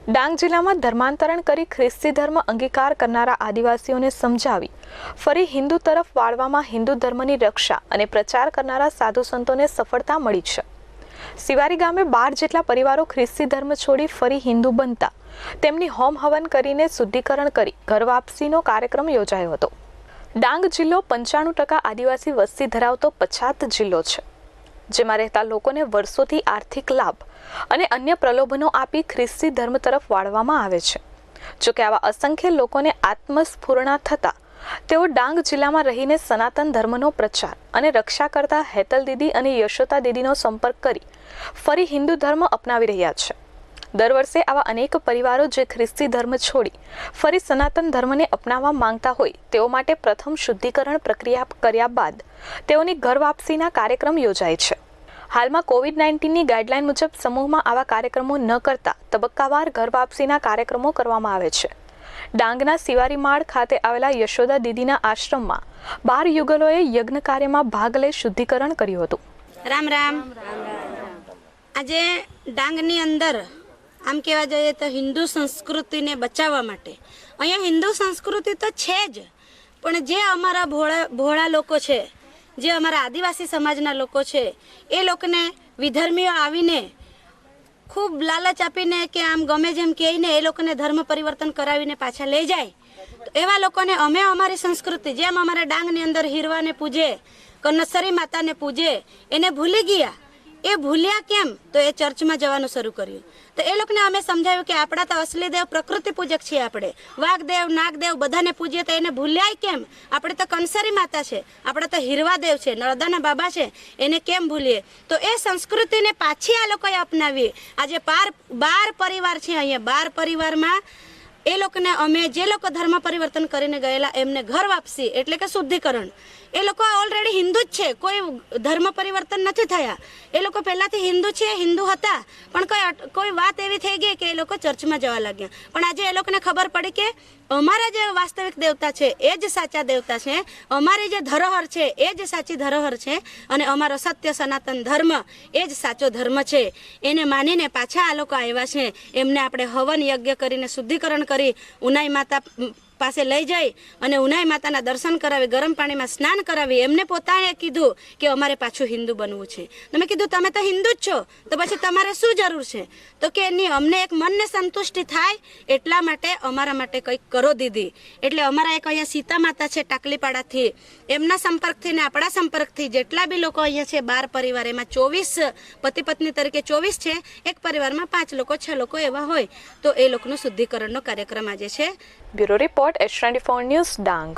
ડાંગ જિલ્લામાં ધર્માંતરણ કરી ખ્રિસ્તી ધર્મ અંગીકાર કરનારા આદિવાસીઓને સમજાવી ફરી હિન્દુ તરફ વાળવામાં હિન્દુ ધર્મની રક્ષા અને પ્રચાર કરનારા સાધુ સંતોને સફળતા મળી છે। સિવારી ગામે 12 જેટલા પરિવારો ખ્રિસ્તી ધર્મ છોડી ફરી હિન્દુ બનતા તેમની હોમ હવન કરીને શુદ્ધિકરણ કરી ઘર વાપસીનો કાર્યક્રમ યોજાયો હતો। ડાંગ જિલ્લો 95% આદિવાસી વસ્તી ધરાવતો પછાત જિલ્લો છે, જેમાં રહેતા લોકોને વર્ષોથી આર્થિક લાભ અને અન્ય પ્રલોભનો આપી ખ્રિસ્તી ધર્મ તરફ વાળવામાં આવે છે। જોકે આવા અસંખ્ય લોકોને આત્મસ્ફૂર્ણા થતા તેઓ ડાંગ જિલ્લામાં રહીને સનાતન ધર્મનો પ્રચાર અને રક્ષા કરતા હેતલ દીદી અને યશોતા દીદીનો સંપર્ક કરી ફરી હિન્દુ ધર્મ અપનાવી રહ્યા છે। દર વર્ષે આવા અનેક પરિવારો જે ખ્રિસ્તી ધર્મ છોડી ફરી સનાતન ધર્મને અપનાવવા માંગતા હોય તેઓ માટે પ્રથમ શુદ્ધિકરણ પ્રક્રિયા કર્યા બાદ તેઓની ઘર વાપસીના કાર્યક્રમ યોજાય છે। હાલમાં કોવિડ-19ની ગાઈડલાઈન મુજબ સમૂહમાં આવા કાર્યક્રમો ન કરતા તબક્કાવાર ઘર વાપસીના કાર્યક્રમો કરવામાં આવે છે। ડાંગના સિવારીમાળ ખાતે આવેલા યશોદા દીદીના આશ્રમમાં 12 યુગલોએ યજ્ઞ કાર્યમાં ભાગ લઈ શુદ્ધિકરણ કર્યું હતું। રામ રામ। આજે ડાંગની અંદર આમ કહેવા જઈએ તો હિન્દુ સંસ્કૃતિને બચાવવા માટે અહીંયા હિન્દુ સંસ્કૃતિ તો છે જ, પણ જે અમારા ભોળા લોકો છે, જે અમારા આદિવાસી સમાજના લોકો છે, એ લોકોને વિધર્મીઓ આવીને ખૂબ લાલચ આપીને કે આમ ગમે જેમ કહીને એ લોકોને ધર્મ પરિવર્તન કરાવીને પાછા લઈ જાય, તો એવા લોકોને અમે અમારી સંસ્કૃતિ જેમ અમારા ડાંગની અંદર હીરવાને પૂજે, કનસરી માતાને પૂજે, એને ભૂલી ગયા। એ ભૂલ્યા કેમ? તો એ ચર્ચમાં જવાનું શરૂ કર્યું। તો એ લોકોને અમે સમજાવ્યું કે આપણા તો અસલી દેવ પ્રકૃતિ પૂજક છીએ, આપણે વાઘદેવ નાગદેવ બધાને પૂજીએ, તો એને ભૂલ્યા કેમ? આપણે તો કંસરી માતા છે, આપણે તો હીરવા દેવ છે, નર્મદાના બાબા છે, એને કેમ ભૂલીએ? તો એ સંસ્કૃતિને પાછી આ લોકોએ અપનાવી। આજે 12 પરિવાર છે અહીંયા, 12 પરિવારમાં એ લોકોને અમે જે લોકો ધર્મ પરિવર્તન કરીને ગયેલા એમને ઘર વાપસી એટલે કે શુદ્ધિકરણ। એ લોકો ઓલરેડી હિન્દુ જ છે, કોઈ ધર્મ પરિવર્તન નથી થયા। એ લોકો પહેલાંથી હિન્દુ છે, હિન્દુ હતા, પણ કોઈ વાત એવી થઈ ગઈ કે એ લોકો ચર્ચમાં જવા લાગ્યા। પણ આજે એ લોકોને ખબર પડી કે અમારા જે વાસ્તવિક દેવતા છે એ જ સાચા દેવતા છે, અમારી જે ધરોહર છે એ જ સાચી ધરોહર છે, અને અમારો સત્ય સનાતન ધર્મ એ જ સાચો ધર્મ છે। એને માનીને પાછા આ લોકો આવ્યા છે। એમને આપણે હવન યજ્ઞ કરીને શુદ્ધિકરણ કરી ઉનાઈ માતા પાસે લઈ જઈ અને ઉનાઈ માતાના દર્શન કરાવી, ગરમ પાણીમાં સ્નાન કરાવી। એમને પોતાને કીધું કે અમારે પાછું હિન્દુ બનવું છે। તમે કીધું તમે તો હિન્દુ જ છો, તો પછી તમારે શું જરૂર છે? તો કે નહીં, અમને એક મનને સંતુષ્ટિ થાય એટલા માટે અમારા માટે કંઈક કરો દીદી। એટલે અમારા એક અહીંયા સીતા માતા છે ટાકલીપાડાથી, એમના સંપર્કથી ને આપણા સંપર્કથી જેટલા બી લોકો અહીંયા છે 12 પરિવાર, એમાં 24 પતિ પત્ની તરીકે 24 છે, એક પરિવારમાં 5 લોકો 6 લોકો એવા હોય, તો એ લોકોનું શુદ્ધિકરણનો કાર્યક્રમ આજે છે। Bureau report H24 news Dang.